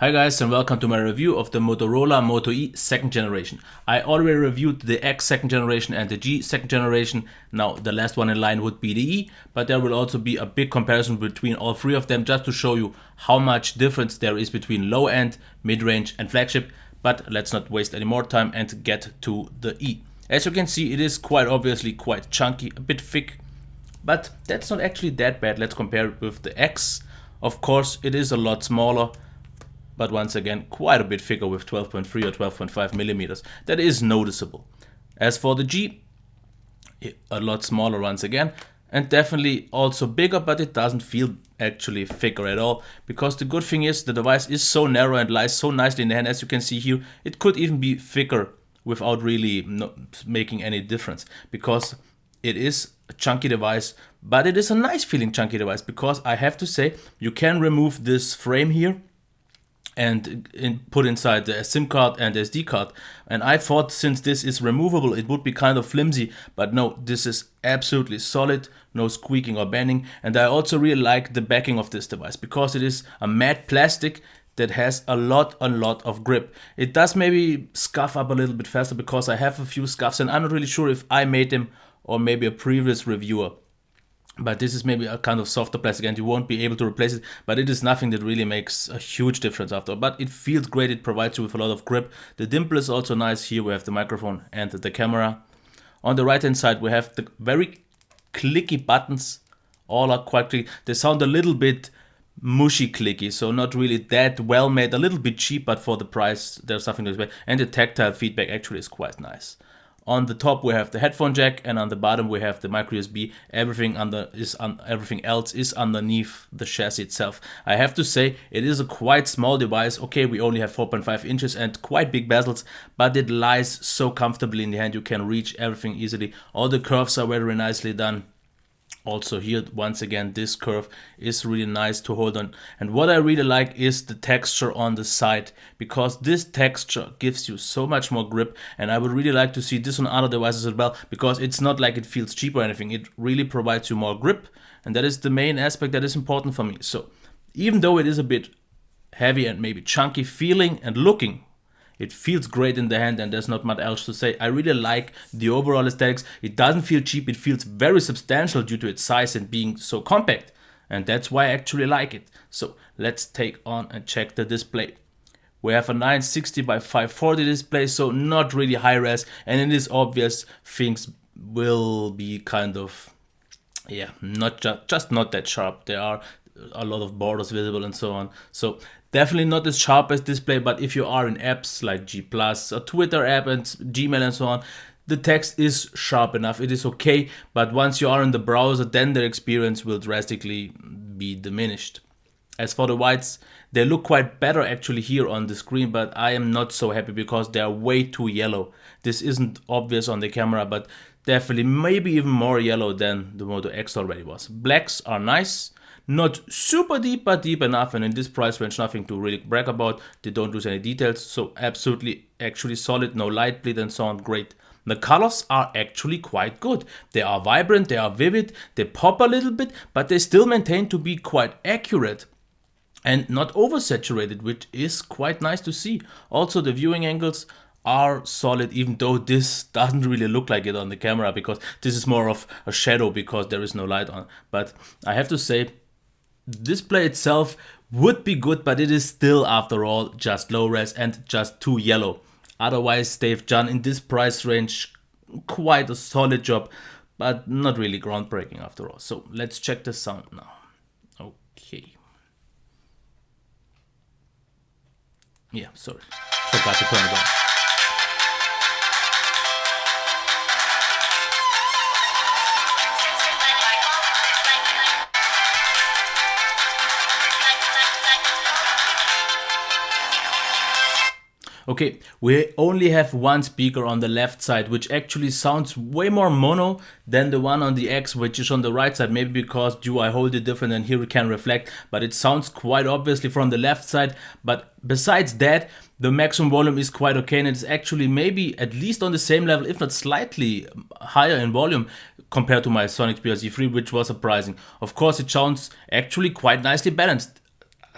Hi guys, and welcome to my review of the Motorola Moto E second generation. I already reviewed the X second generation and the G second generation. Now the last one in line would be the E, but there will also be a big comparison between all three of them just to show you how much difference there is between low end, mid-range and flagship. But let's not waste any more time and get to the E. As you can see, it is quite obviously quite chunky, a bit thick, but that's not actually that bad. Let's compare it with the X. Of course, it is a lot smaller, but once again, quite a bit thicker with 12.3 or 12.5 millimeters. That is noticeable. As for the G, a lot smaller once again, and definitely also bigger, but it doesn't feel actually thicker at all, because the good thing is the device is so narrow and lies so nicely in the hand. As you can see here, it could even be thicker without really making any difference, because it is a chunky device, but it is a nice feeling chunky device, because I have to say, you can remove this frame here and put inside the SIM card and SD card. And I thought since this is removable, it would be kind of flimsy, but no, this is absolutely solid, no squeaking or bending. And I also really like the backing of this device, because it is a matte plastic that has a lot of grip. It does maybe scuff up a little bit faster, because I have a few scuffs and I'm not really sure if I made them or maybe a previous reviewer. But this is maybe a kind of softer plastic and you won't be able to replace it, but it is nothing that really makes a huge difference after. But it feels great, it provides you with a lot of grip. The dimple is also nice. Here we have the microphone and the camera. On the right hand side we have the very clicky buttons. All are quite clicky. They sound a little bit mushy clicky, so not really that well made, a little bit cheap, but for the price there's something to expect. And the tactile feedback actually is quite nice. On the top we have the headphone jack, and on the bottom we have the micro USB. Everything else is underneath the chassis itself. I have to say, it is a quite small device. Okay, we only have 4.5 inches and quite big bezels, but it lies so comfortably in the hand. You can reach everything easily. All the curves are very nicely done. Also here, once again, this curve is really nice to hold on. And what I really like is the texture on the side, because this texture gives you so much more grip. And I would really like to see this on other devices as well, because it's not like it feels cheap or anything. It really provides you more grip, and that is the main aspect that is important for me. So even though it is a bit heavy and maybe chunky feeling and looking, it feels great in the hand, and there's not much else to say. I really like the overall aesthetics. It doesn't feel cheap. It feels very substantial due to its size and being so compact. And that's why I actually like it. So let's take on and check the display. We have a 960 by 540 display, so not really high res. And it is obvious things will be kind of, not just not that sharp. There are a lot of borders visible and so on. So definitely not as sharp as display, but if you are in apps like G+, a Twitter app and Gmail and so on, the text is sharp enough. It is okay, but once you are in the browser, then the experience will drastically be diminished. As for the whites, they look quite better actually here on the screen, but I am not so happy because they are way too yellow. This isn't obvious on the camera, but definitely maybe even more yellow than the Moto X already was. Blacks are nice. Not super deep, but deep enough, and in this price range, nothing to really brag about. They don't lose any details, so absolutely actually solid, no light bleed and so on, great. The colors are actually quite good. They are vibrant, they are vivid, they pop a little bit, but they still maintain to be quite accurate and not oversaturated, which is quite nice to see. Also, the viewing angles are solid, even though this doesn't really look like it on the camera, because this is more of a shadow because there is no light on. But I have to say, display itself would be good, but it is still, after all, just low res and just too yellow. Otherwise, they've done in this price range quite a solid job, but not really groundbreaking after all. So let's check the sound now. Okay. Yeah, sorry, forgot to turn it on. Okay, we only have one speaker on the left side, which actually sounds way more mono than the one on the X, which is on the right side. Maybe because I hold it different and here it can reflect, but it sounds quite obviously from the left side. But besides that, the maximum volume is quite okay, and it's actually maybe at least on the same level, if not slightly higher in volume compared to my Sonic PRC3, which was surprising. Of course, it sounds actually quite nicely balanced.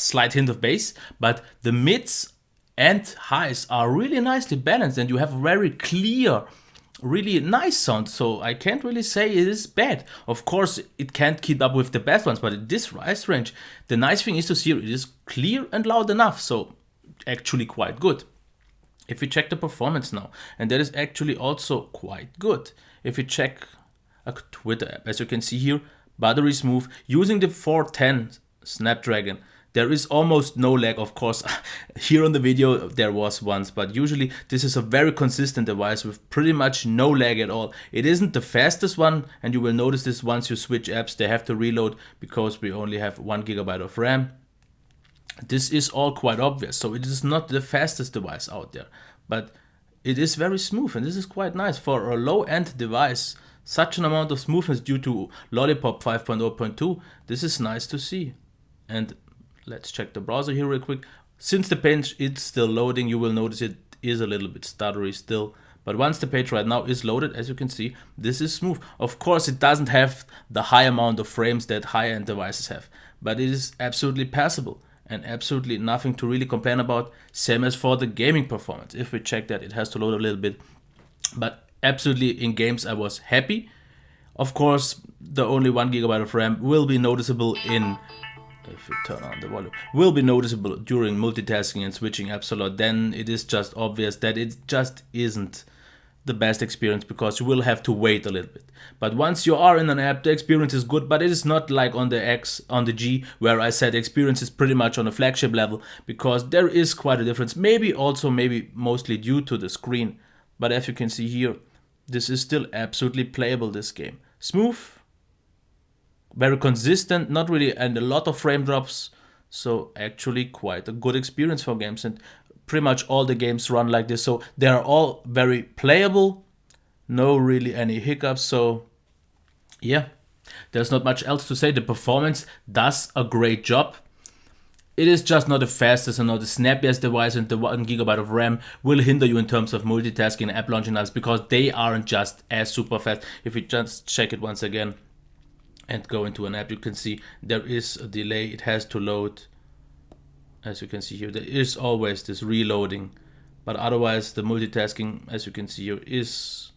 slight hint of bass, but the mids and highs are really nicely balanced, and you have a very clear, really nice sound. So I can't really say it is bad. Of course, it can't keep up with the best ones, but in this price range, the nice thing is to see it is clear and loud enough. So actually quite good. If we check the performance now, and that is actually also quite good. If we check a Twitter app, as you can see here, battery smooth, using the 410 Snapdragon, there is almost no lag. Of course, here on the video there was once, but usually this is a very consistent device with pretty much no lag at all. It isn't the fastest one, and you will notice this once you switch apps, they have to reload because we only have 1 GB of RAM. This is all quite obvious, so it is not the fastest device out there, but it is very smooth, and this is quite nice for a low-end device. Such an amount of smoothness due to Lollipop 5.0.2, this is nice to see. And let's check the browser here real quick. Since the page is still loading, you will notice it is a little bit stuttery still. But once the page right now is loaded, as you can see, this is smooth. Of course, it doesn't have the high amount of frames that high-end devices have, but it is absolutely passable and absolutely nothing to really complain about. Same as for the gaming performance. If we check that, it has to load a little bit, but absolutely in games I was happy. Of course, the only 1 GB of RAM will be noticeable in, if we turn on the volume, will be noticeable during multitasking and switching apps a lot. Then it is just obvious that it just isn't the best experience because you will have to wait a little bit. But once you are in an app, the experience is good, but it is not like on the X, on the G, where I said the experience is pretty much on a flagship level, because there is quite a difference. Maybe mostly due to the screen. But as you can see here, this is still absolutely playable, this game. Smooth, very consistent, not really, and a lot of frame drops. So actually quite a good experience for games, and pretty much all the games run like this. So they are all very playable, no really any hiccups. So yeah, there's not much else to say. The performance does a great job. It is just not the fastest and not the snappiest device, and the 1 GB of RAM will hinder you in terms of multitasking and app launching apps because they aren't just as super fast. If we just check it once again and go into an app, you can see there is a delay. It has to load. As you can see here, there is always this reloading, but otherwise the multitasking, as you can see here, is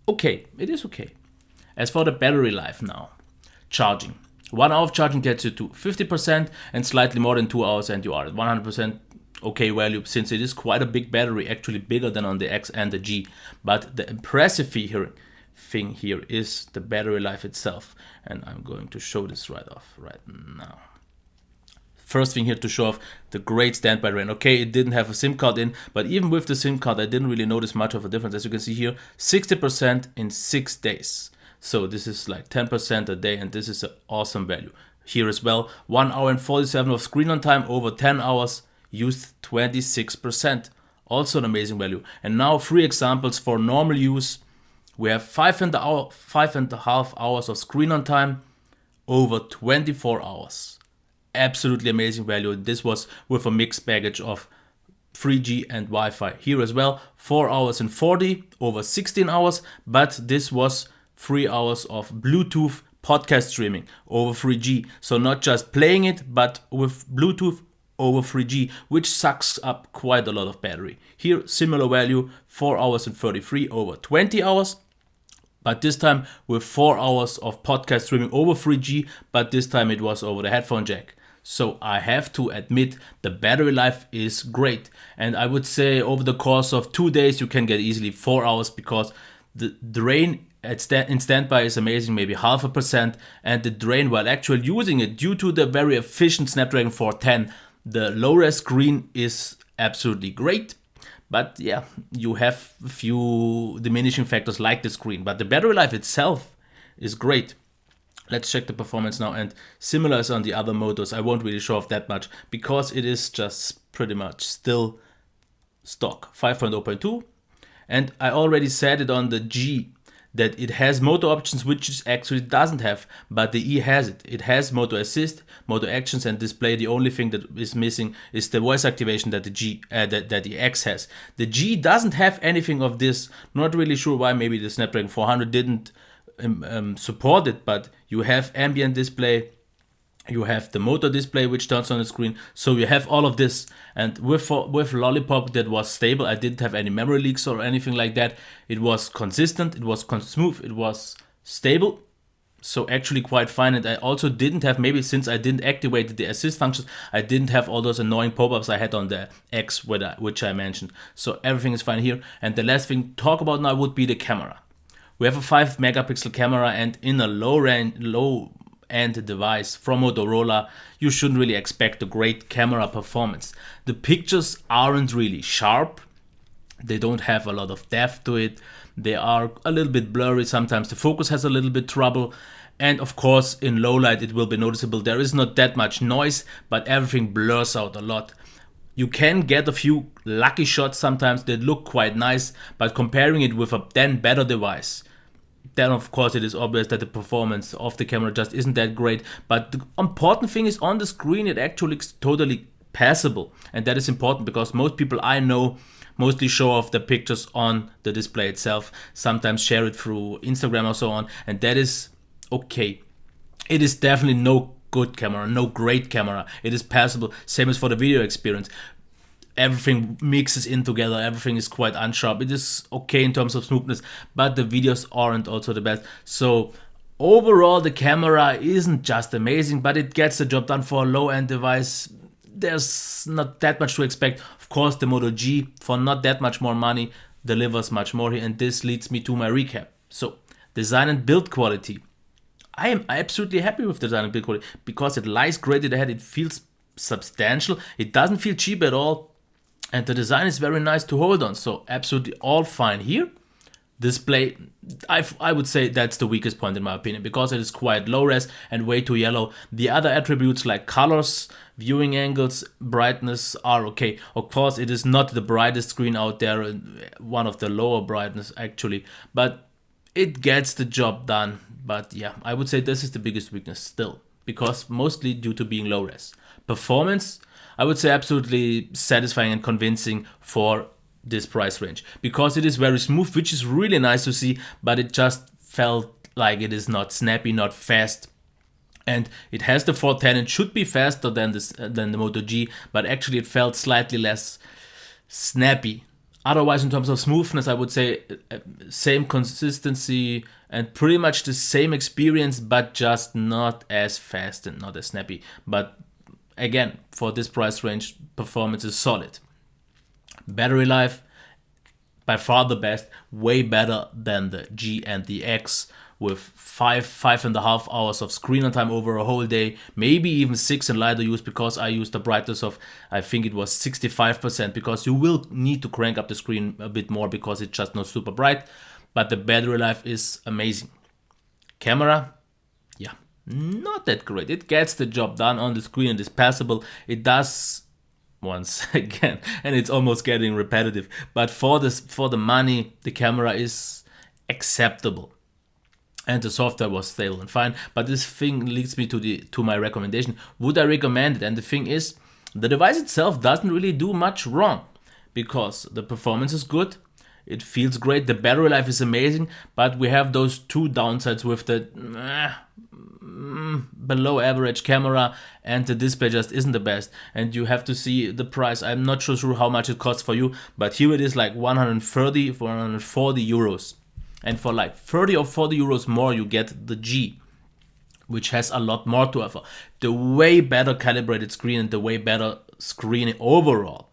okay. It is okay. As for the battery life now, charging. 1 hour of charging gets you to 50% and slightly more than 2 hours, and you are at 100% okay value, since it is quite a big battery, actually bigger than on the X and the G. But the impressive thing here is the battery life itself, and I'm going to show this right now. First thing here to show off the great standby range. Okay, it didn't have a SIM card in, but even with the SIM card, I didn't really notice much of a difference. As you can see here, 60% in 6 days. So this is like 10% a day, and this is an awesome value. Here as well, 1 hour and 47 of screen on time over 10 hours, used 26%. Also an amazing value. And now 3 examples for normal use. We have 5.5 hours of screen on time over 24 hours. Absolutely amazing value. This was with a mixed package of 3G and Wi-Fi. Here as well, 4 hours and 40 over 16 hours, but this was 3 hours of Bluetooth podcast streaming over 3G. So not just playing it, but with Bluetooth over 3G, which sucks up quite a lot of battery. Here, similar value, 4 hours and 33 over 20 hours. But this time with 4 hours of podcast streaming over 3G, but this time it was over the headphone jack. So I have to admit the battery life is great. And I would say over the course of 2 days, you can get easily 4 hours, because the drain in standby is amazing, maybe 0.5%, and the drain while actually using it, due to the very efficient Snapdragon 410, the low-res screen is absolutely great. But yeah, you have a few diminishing factors like the screen, but the battery life itself is great. Let's check the performance now, and similar as on the other Motos, I won't really show off that much because it is just pretty much still stock 5.0.2, and I already said it on the G that it has Moto options, which it actually doesn't have, but the E has it. It has Moto Assist, Moto Actions, and Display. The only thing that is missing is the voice activation that the X has. The G doesn't have anything of this. Not really sure why. Maybe the Snapdragon 400 didn't support it, but you have ambient display, You have the motor display which turns on the screen, so you have all of this. And with Lollipop, that was stable. I didn't have any memory leaks or anything like that. It was consistent, it was smooth, it was stable, so actually quite fine. And I also didn't have, maybe since I didn't activate the assist functions, I didn't have all those annoying pop-ups I had on the X, which I mentioned. So everything is fine here. And the last thing to talk about now would be the camera. We have a 5 megapixel camera, and in a low end device from Motorola, you shouldn't really expect a great camera performance. The pictures aren't really sharp, they don't have a lot of depth to it, they are a little bit blurry, sometimes the focus has a little bit trouble, and of course in low light it will be noticeable. There is not that much noise, but everything blurs out a lot. You can get a few lucky shots sometimes that look quite nice, but comparing it with a then better device, then of course it is obvious that the performance of the camera just isn't that great. But the important thing is, on the screen it actually looks totally passable, and that is important because most people I know mostly show off the pictures on the display itself, sometimes share it through Instagram or so on, and that is okay. It is definitely no good camera, no great camera. It is passable, same as for the video experience. Everything mixes in together, everything is quite unsharp. It is okay in terms of smoothness, but the videos aren't also the best. So overall the camera isn't just amazing, but it gets the job done for a low-end device. There's not that much to expect. Of course the Moto G, for not that much more money, delivers much more here, and this leads me to my recap. So design and build quality. I am absolutely happy with design and build quality because it lies great in the head, it feels substantial, it doesn't feel cheap at all, and the design is very nice to hold on, so absolutely all fine here. Display, I would say that's the weakest point in my opinion, because it is quite low res and way too yellow. The other attributes like colors, viewing angles, brightness are okay. Of course it is not the brightest screen out there, one of the lower brightness actually, but it gets the job done. But yeah, I would say this is the biggest weakness still, because mostly due to being low res. Performance, I would say absolutely satisfying and convincing for this price range, because it is very smooth, which is really nice to see, but it just felt like it is not snappy, not fast. And it has the 410, it should be faster than the Moto G, but actually it felt slightly less snappy. Otherwise, in terms of smoothness, I would say same consistency and pretty much the same experience, but just not as fast and not as snappy. But again, for this price range, performance is solid. Battery life, by far the best, way better than the G and the X, with 5.5 hours of screen on time over a whole day, maybe even 6 in lighter use, because I used the brightness of, I think it was 65%, because you will need to crank up the screen a bit more because it's just not super bright, but the battery life is amazing. Camera, yeah, not that great. It gets the job done on the screen and is passable. It does once again, and it's almost getting repetitive, but for the money, the camera is acceptable. And the software was stable and fine. But this thing leads me to my recommendation. Would I recommend it? And the thing is, the device itself doesn't really do much wrong, because the performance is good, it feels great, the battery life is amazing, but we have those two downsides with the below average camera, and the display just isn't the best. And you have to see the price. I'm not sure how much it costs for you, but here it is like 130 for 140 euros. And for like 30 or 40 euros more, you get the G, which has a lot more to offer. The way better calibrated screen and the way better screen overall.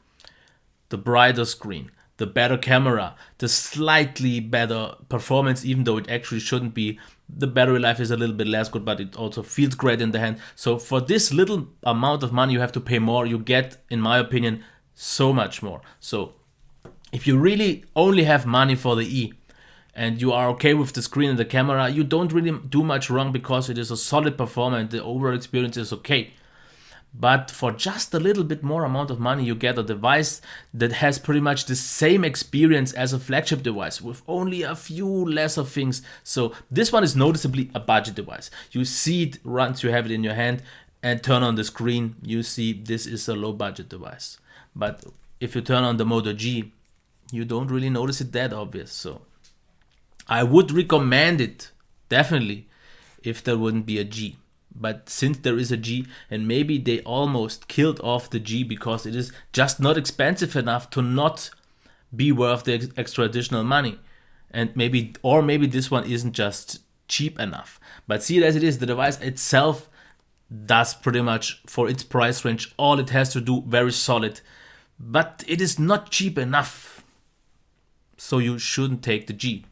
The brighter screen, the better camera, the slightly better performance, even though it actually shouldn't be. The battery life is a little bit less good, but it also feels great in the hand. So for this little amount of money you have to pay more, you get, in my opinion, so much more. So if you really only have money for the E, and you are okay with the screen and the camera, you don't really do much wrong, because it is a solid performance, the overall experience is okay. But for just a little bit more amount of money, you get a device that has pretty much the same experience as a flagship device, with only a few lesser things. So this one is noticeably a budget device. You see it once you have it in your hand and turn on the screen, you see this is a low budget device. But if you turn on the Moto G, you don't really notice it that obvious. So I would recommend it, definitely, if there wouldn't be a G. But since there is a G, and maybe they almost killed off the G because it is just not expensive enough to not be worth the extra additional money. And maybe this one isn't just cheap enough. But see it as it is, the device itself does pretty much, for its price range, all it has to do, very solid. But it is not cheap enough. So you shouldn't take the G.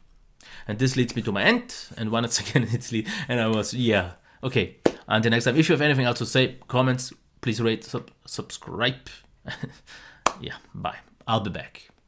And this leads me to my end. And once again, okay. Until next time, if you have anything else to say, comments, please rate, subscribe. Yeah, bye. I'll be back.